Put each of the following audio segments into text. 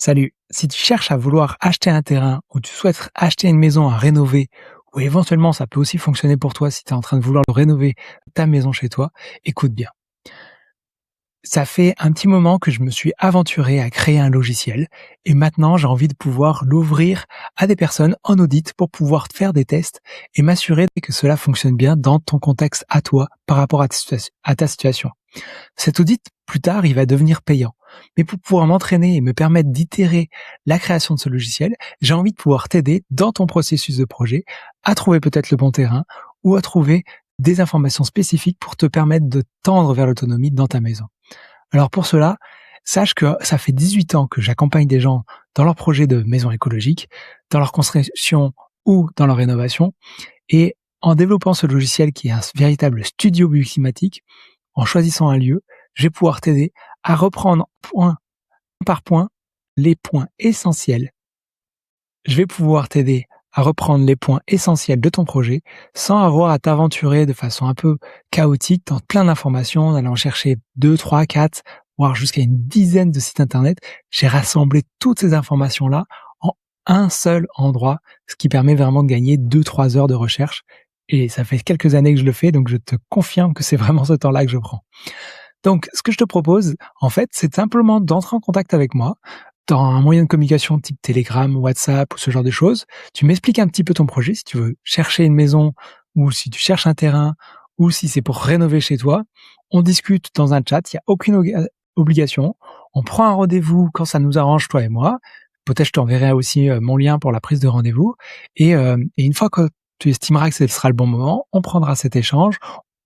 Salut, si tu cherches à vouloir acheter un terrain ou tu souhaites acheter une maison à rénover, ou éventuellement ça peut aussi fonctionner pour toi si tu es en train de vouloir rénover ta maison chez toi, écoute bien. Ça fait un petit moment que je me suis aventuré à créer un logiciel et maintenant j'ai envie de pouvoir l'ouvrir à des personnes en audit pour pouvoir faire des tests et m'assurer que cela fonctionne bien dans ton contexte à toi par rapport à ta situation. Cet audit, plus tard, il va devenir payant. Mais pour pouvoir m'entraîner et me permettre d'itérer la création de ce logiciel, j'ai envie de pouvoir t'aider dans ton processus de projet à trouver peut-être le bon terrain ou à trouver des informations spécifiques pour te permettre de tendre vers l'autonomie dans ta maison. Alors pour cela, sache que ça fait 18 ans que j'accompagne des gens dans leurs projets de maison écologique, dans leur construction ou dans leur rénovation. Et en développant ce logiciel qui est un véritable studio bioclimatique, en choisissant un lieu, je vais pouvoir t'aider à reprendre point par point les points essentiels. Je vais pouvoir t'aider à reprendre les points essentiels de ton projet sans avoir à t'aventurer de façon un peu chaotique dans plein d'informations, en allant chercher 2, 3, 4, voire jusqu'à une dizaine de sites internet. J'ai rassemblé toutes ces informations-là en un seul endroit, ce qui permet vraiment de gagner 2-3 heures de recherche. Et ça fait quelques années que je le fais, donc je te confirme que c'est vraiment ce temps-là que je prends. Donc, ce que je te propose, en fait, c'est simplement d'entrer en contact avec moi dans un moyen de communication type Telegram, WhatsApp ou ce genre de choses. Tu m'expliques un petit peu ton projet, si tu veux chercher une maison ou si tu cherches un terrain ou si c'est pour rénover chez toi. On discute dans un chat, il n'y a aucune obligation. On prend un rendez-vous quand ça nous arrange, toi et moi. Peut-être je t'enverrai aussi mon lien pour la prise de rendez-vous. Et une fois que tu estimeras que ce sera le bon moment, on prendra cet échange.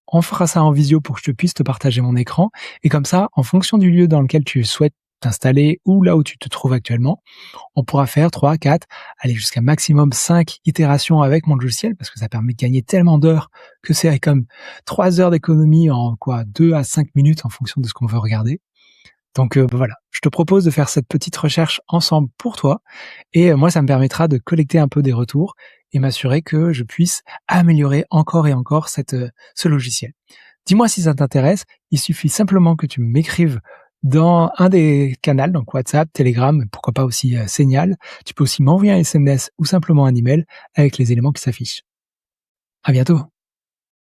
On fera ça en visio pour que je puisse te partager mon écran. Et comme ça, en fonction du lieu dans lequel tu souhaites t'installer ou là où tu te trouves actuellement, on pourra faire 3, 4, aller jusqu'à maximum 5 itérations avec mon logiciel parce que ça permet de gagner tellement d'heures que c'est comme 3 heures d'économie en 2 à 5 minutes en fonction de ce qu'on veut regarder. Donc voilà, je te propose de faire cette petite recherche ensemble pour toi et moi ça me permettra de collecter un peu des retours et m'assurer que je puisse améliorer encore et encore ce logiciel. Dis-moi si ça t'intéresse, il suffit simplement que tu m'écrives dans un des canaux, donc WhatsApp, Telegram, pourquoi pas aussi Signal. Tu peux aussi m'envoyer un SMS ou simplement un email avec les éléments qui s'affichent. À bientôt.